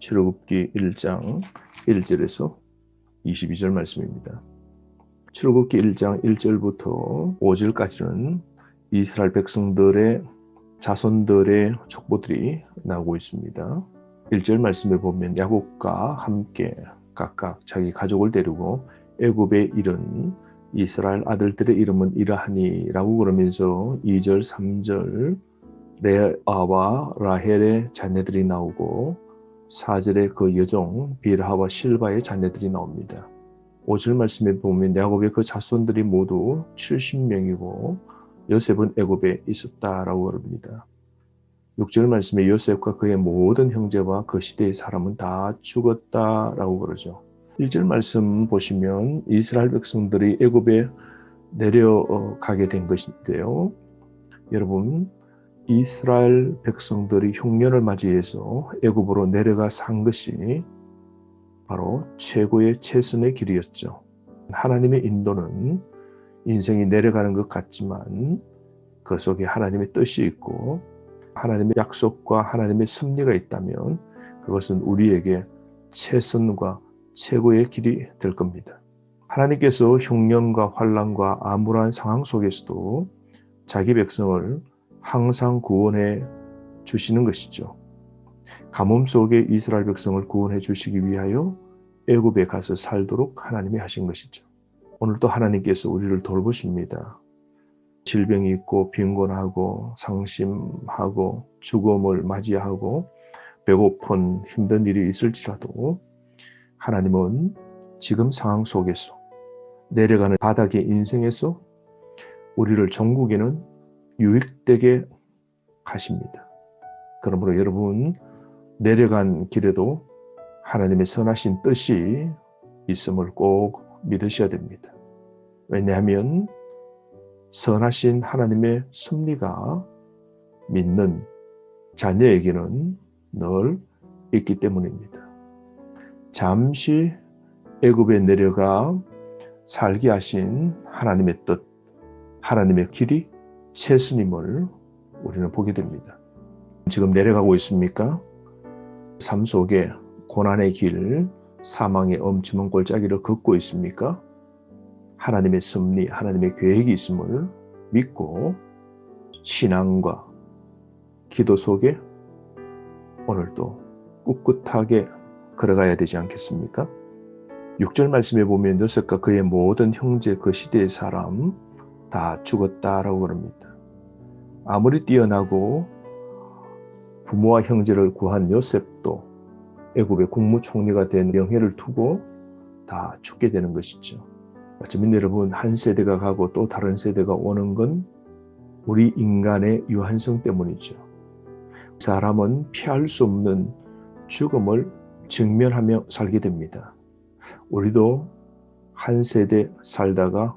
출애굽기 1장 1절에서 22절 말씀입니다. 출애굽기 1장 1절부터 5절까지는 이스라엘 백성들의 자손들의 족보들이 나오고 있습니다. 1절 말씀에 보면 야곱과 함께 각각 자기 가족을 데리고 애굽에 이른 이스라엘 아들들의 이름은 이러하니 라고 그러면서 2절 3절 레아와 라헬의 자녀들이 나오고 4절에 그 여종 빌하와 실바의 자녀들이 나옵니다. 5절 말씀에 보면 야곱의 그 자손들이 모두 70명이고 요셉은 애굽에 있었다라고 그럽니다. 6절 말씀에 요셉과 그의 모든 형제와 그 시대의 사람은 다 죽었다라고 그러죠. 1절 말씀 보시면 이스라엘 백성들이 애굽에 내려가게 된 것인데요. 여러분, 이스라엘 백성들이 흉년을 맞이해서 애굽으로 내려가 산 것이 바로 최고의 최선의 길이었죠. 하나님의 인도는 인생이 내려가는 것 같지만 그 속에 하나님의 뜻이 있고 하나님의 약속과 하나님의 섭리가 있다면 그것은 우리에게 최선과 최고의 길이 될 겁니다. 하나님께서 흉년과 환난과 암울한 상황 속에서도 자기 백성을 항상 구원해 주시는 것이죠. 가뭄 속에 이스라엘 백성을 구원해 주시기 위하여 애굽에 가서 살도록 하나님이 하신 것이죠. 오늘도 하나님께서 우리를 돌보십니다. 질병이 있고 빈곤하고 상심하고 죽음을 맞이하고 배고픈 힘든 일이 있을지라도 하나님은 지금 상황 속에서 내려가는 바닥의 인생에서 우리를 전국에는 유익되게 하십니다. 그러므로 여러분 내려간 길에도 하나님의 선하신 뜻이 있음을 꼭 믿으셔야 됩니다. 왜냐하면 선하신 하나님의 섭리가 믿는 자녀에게는 늘 있기 때문입니다. 잠시 애굽에 내려가 살게 하신 하나님의 뜻, 하나님의 길이 최선임을 우리는 보게 됩니다. 지금 내려가고 있습니까? 삶 속에 고난의 길, 사망의 엄침한 골짜기를 걷고 있습니까? 하나님의 섭리, 하나님의 계획이 있음을 믿고 신앙과 기도 속에 오늘도 꿋꿋하게 걸어가야 되지 않겠습니까? 6절 말씀에 보면 요셉과 그의 모든 형제 그 시대의 사람 다 죽었다라고 그럽니다. 아무리 뛰어나고 부모와 형제를 구한 요셉도 애굽의 국무총리가 된 명예를 두고 다 죽게 되는 것이죠. 어쩌면 여러분 한 세대가 가고 또 다른 세대가 오는 건 우리 인간의 유한성 때문이죠. 사람은 피할 수 없는 죽음을 직면하며 살게 됩니다. 우리도 한 세대 살다가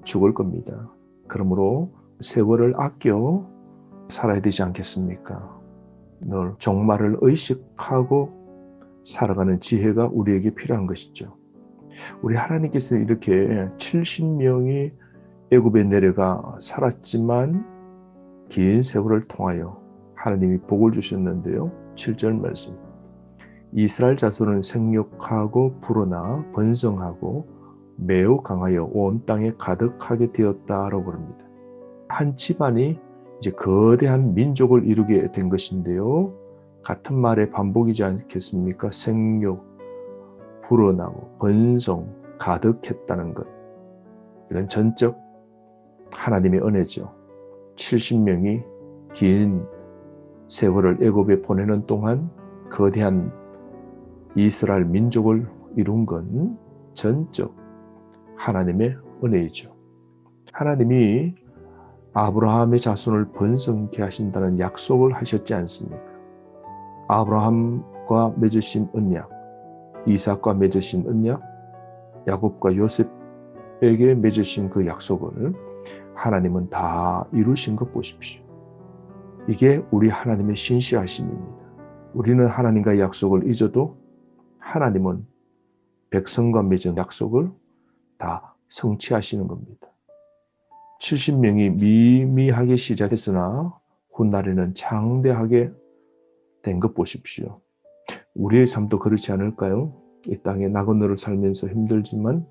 죽을 겁니다. 그러므로 세월을 아껴 살아야 되지 않겠습니까? 늘 종말을 의식하고 살아가는 지혜가 우리에게 필요한 것이죠. 우리 하나님께서 이렇게 70명이 애굽에 내려가 살았지만 긴 세월을 통하여 하나님이 복을 주셨는데요. 7절 말씀. 이스라엘 자손은 생육하고 불어나 번성하고 매우 강하여 온 땅에 가득하게 되었다라고 그럽니다. 한 집안이 이제 거대한 민족을 이루게 된 것인데요. 같은 말의 반복이지 않겠습니까? 생육, 불어나고 번성, 가득했다는 것. 이런 전적 하나님의 은혜죠. 70명이 긴 세월을 애굽에 보내는 동안 거대한 이스라엘 민족을 이룬 건 전적 하나님의 은혜이죠. 하나님이 아브라함의 자손을 번성케 하신다는 약속을 하셨지 않습니까? 아브라함과 맺으신 언약, 이삭과 맺으신 언약, 야곱과 요셉에게 맺으신 그 약속을 하나님은 다 이루신 것 보십시오. 이게 우리 하나님의 신실하심입니다. 우리는 하나님과의 약속을 잊어도 하나님은 백성과 맺은 약속을 다 성취하시는 겁니다. 70명이 미미하게 시작했으나 훗날에는 장대하게 된 것 보십시오. 우리의 삶도 그렇지 않을까요? 이 땅에 낙원으로 살면서 힘들지만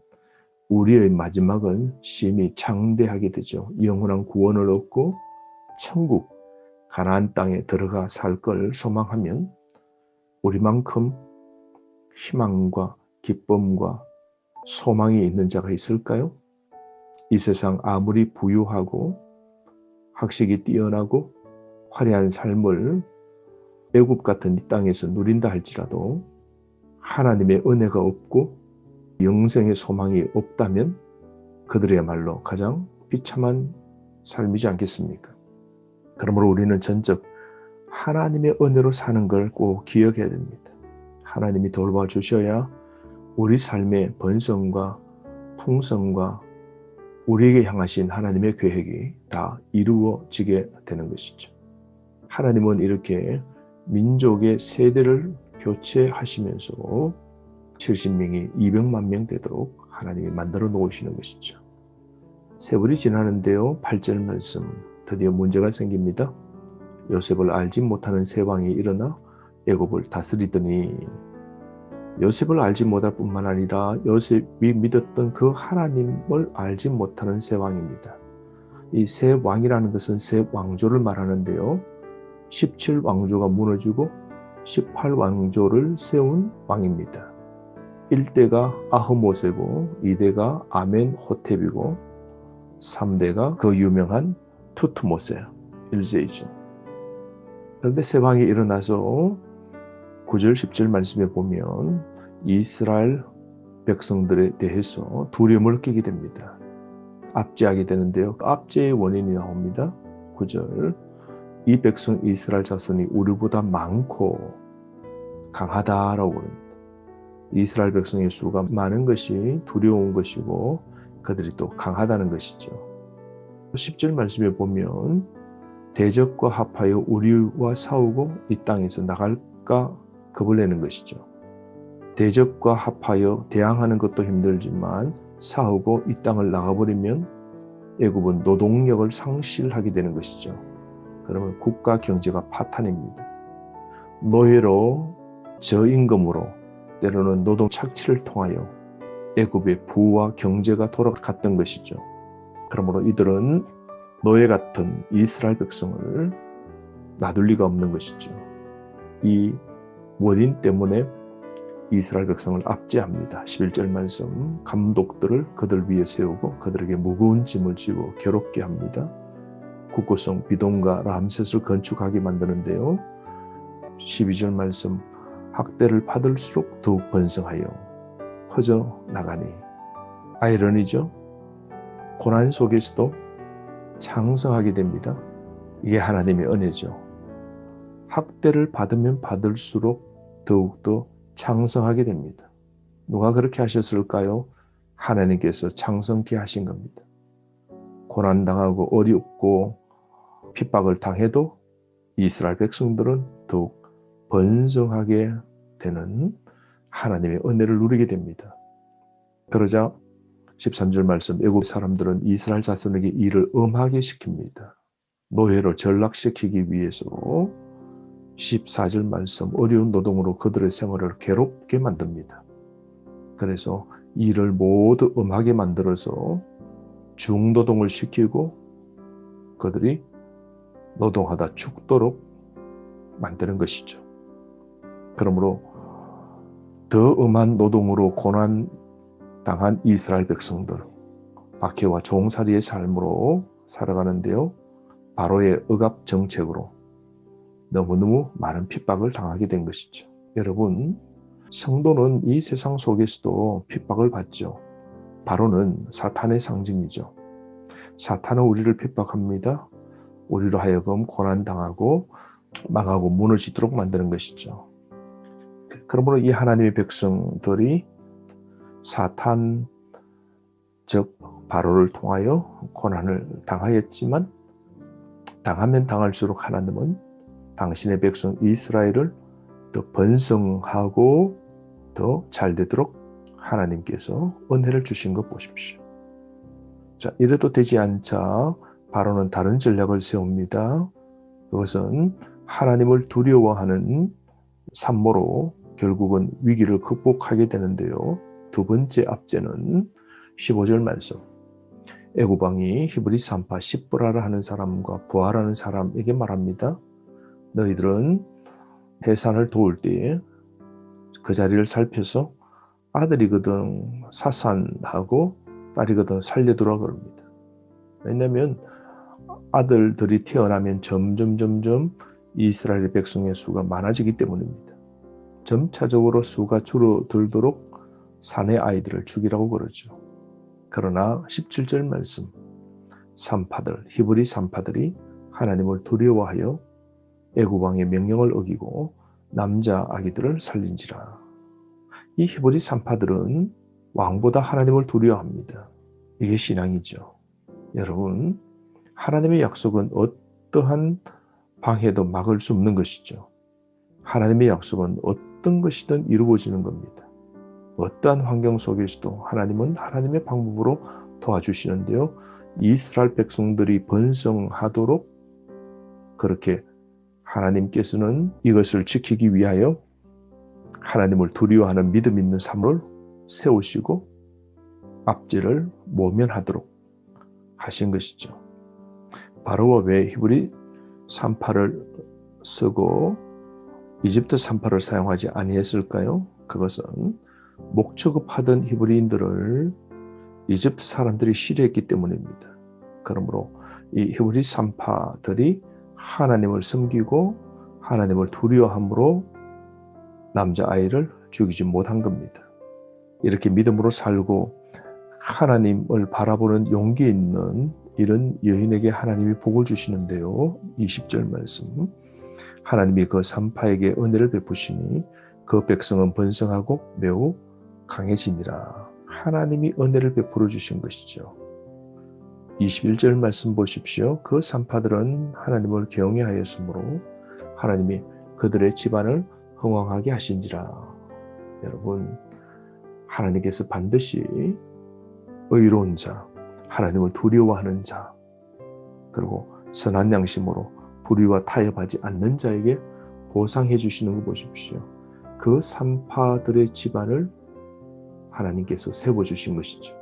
우리의 마지막은 심히 창대하게 되죠. 영원한 구원을 얻고 천국, 가나안 땅에 들어가 살 걸 소망하면 우리만큼 희망과 기쁨과 소망이 있는 자가 있을까요? 이 세상 아무리 부유하고 학식이 뛰어나고 화려한 삶을 애굽 같은 이 땅에서 누린다 할지라도 하나님의 은혜가 없고 영생의 소망이 없다면 그들이야말로 가장 비참한 삶이지 않겠습니까? 그러므로 우리는 전적 하나님의 은혜로 사는 걸 꼭 기억해야 됩니다. 하나님이 돌봐주셔야 우리 삶의 번성과 풍성과 우리에게 향하신 하나님의 계획이 다 이루어지게 되는 것이죠. 하나님은 이렇게 민족의 세대를 교체하시면서 70명이 200만 명 되도록 하나님이 만들어 놓으시는 것이죠. 세월이 지나는데요. 8절 말씀 드디어 문제가 생깁니다. 요셉을 알지 못하는 세 왕이 일어나 애굽을 다스리더니 요셉을 알지 못할 뿐만 아니라 요셉이 믿었던 그 하나님을 알지 못하는 세 왕입니다. 이 세 왕이라는 것은 세 왕조를 말하는데요. 17왕조가 무너지고 18왕조를 세운 왕입니다. 1대가 아흐모세고 2대가 아멘호텝이고 3대가 그 유명한 투트모세 1세이죠. 그런데 세 왕이 일어나서 9절 10절 말씀에 보면 이스라엘 백성들에 대해서 두려움을 끼게 됩니다. 압제하게 되는데요. 압제의 원인이 나옵니다. 9절 이 백성 이스라엘 자손이 우리보다 많고 강하다라고 합니다. 이스라엘 백성의 수가 많은 것이 두려운 것이고 그들이 또 강하다는 것이죠. 10절 말씀에 보면 대적과 합하여 우리와 싸우고 이 땅에서 나갈까 겁을 내는 것이죠. 대적과 합하여 대항하는 것도 힘들지만 싸우고 이 땅을 나가버리면 애굽은 노동력을 상실하게 되는 것이죠. 그러면 국가 경제가 파탄입니다. 노예로 저임금으로 때로는 노동 착취를 통하여 애굽의 부와 경제가 돌아갔던 것이죠. 그러므로 이들은 노예 같은 이스라엘 백성을 놔둘 리가 없는 것이죠. 이 원인 때문에 이스라엘 백성을 압제합니다. 11절 말씀 감독들을 그들 위에 세우고 그들에게 무거운 짐을 지고 괴롭게 합니다. 국고성 비동과 람셋을 건축하게 만드는데요. 12절 말씀 학대를 받을수록 더욱 번성하여 퍼져나가니 아이러니죠. 고난 속에서도 창성하게 됩니다. 이게 하나님의 은혜죠. 학대를 받으면 받을수록 더욱더 창성하게 됩니다. 누가 그렇게 하셨을까요? 하나님께서 창성케 하신 겁니다. 고난당하고 어렵고 핍박을 당해도 이스라엘 백성들은 더욱 번성하게 되는 하나님의 은혜를 누리게 됩니다. 그러자 13절 말씀 애굽 사람들은 이스라엘 자손에게 일을 엄하게 시킵니다. 노예로 전락시키기 위해서 14절 말씀 어려운 노동으로 그들의 생활을 괴롭게 만듭니다. 그래서 일을 모두 엄하게 만들어서 중노동을 시키고 그들이 노동하다 죽도록 만드는 것이죠. 그러므로 더 엄한 노동으로 고난당한 이스라엘 백성들 박해와 종살이의 삶으로 살아가는데요. 바로의 억압 정책으로 너무너무 많은 핍박을 당하게 된 것이죠. 여러분, 성도는 이 세상 속에서도 핍박을 받죠. 바로는 사탄의 상징이죠. 사탄은 우리를 핍박합니다. 우리로 하여금 고난당하고 망하고 무너지도록 만드는 것이죠. 그러므로 이 하나님의 백성들이 사탄 즉 바로를 통하여 고난을 당하였지만 당하면 당할수록 하나님은 당신의 백성 이스라엘을 더 번성하고 더 잘되도록 하나님께서 은혜를 주신 것 보십시오. 자, 이래도 되지 않자 바로는 다른 전략을 세웁니다. 그것은 하나님을 두려워하는 산모로 결국은 위기를 극복하게 되는데요. 두 번째 압제는 15절 말씀. 애굽왕이 히브리 산파 십브라를 하는 사람과 부하라는 사람에게 말합니다. 너희들은 해산을 도울 때에 그 자리를 살펴서 아들이거든 사산하고 딸이거든 살려두라 그럽니다. 왜냐하면 아들들이 태어나면 점점 이스라엘 백성의 수가 많아지기 때문입니다. 점차적으로 수가 줄어들도록 산의 아이들을 죽이라고 그러죠. 그러나 17절 말씀, 산파들, 히브리 산파들이 하나님을 두려워하여 애굽왕의 명령을 어기고 남자 아기들을 살린지라. 이 히브리 산파들은 왕보다 하나님을 두려워합니다. 이게 신앙이죠. 여러분, 하나님의 약속은 어떠한 방해도 막을 수 없는 것이죠. 하나님의 약속은 어떤 것이든 이루어지는 겁니다. 어떠한 환경 속에서도 하나님은 하나님의 방법으로 도와주시는데요. 이스라엘 백성들이 번성하도록 그렇게 하나님께서는 이것을 지키기 위하여 하나님을 두려워하는 믿음 있는 삶을 세우시고 압제를 모면하도록 하신 것이죠. 바로가 왜 히브리 산파를 쓰고 이집트 산파를 사용하지 아니했을까요? 그것은 목축업하던 히브리인들을 이집트 사람들이 싫어했기 때문입니다. 그러므로 이 히브리 산파들이 하나님을 섬기고 하나님을 두려워함으로 남자아이를 죽이지 못한 겁니다. 이렇게 믿음으로 살고 하나님을 바라보는 용기 있는 이런 여인에게 하나님이 복을 주시는데요. 20절 말씀. 하나님이 그 산파에게 은혜를 베푸시니 그 백성은 번성하고 매우 강해지니라. 하나님이 은혜를 베풀어 주신 것이죠. 21절 말씀 보십시오. 그 산파들은 하나님을 경외하였으므로 하나님이 그들의 집안을 흥왕하게 하신지라. 여러분, 하나님께서 반드시 의로운 자, 하나님을 두려워하는 자, 그리고 선한 양심으로 불의와 타협하지 않는 자에게 보상해 주시는 거 보십시오. 그 산파들의 집안을 하나님께서 세워주신 것이죠.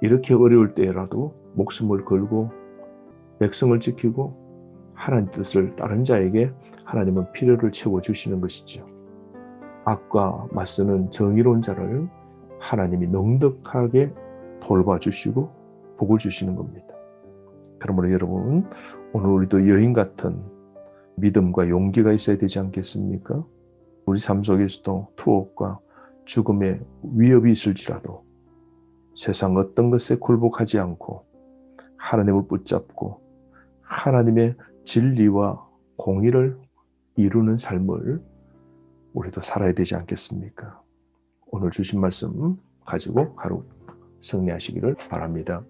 이렇게 어려울 때라도 목숨을 걸고 백성을 지키고 하나님 뜻을 따른 자에게 하나님은 필요를 채워주시는 것이죠. 악과 맞서는 정의로운 자를 하나님이 넉넉하게 돌봐주시고 복을 주시는 겁니다. 그러므로 여러분, 오늘 우리도 여인 같은 믿음과 용기가 있어야 되지 않겠습니까? 우리 삶 속에서도 투옥과 죽음의 위협이 있을지라도 세상 어떤 것에 굴복하지 않고 하나님을 붙잡고 하나님의 진리와 공의를 이루는 삶을 우리도 살아야 되지 않겠습니까? 오늘 주신 말씀 가지고 하루 승리하시기를 바랍니다.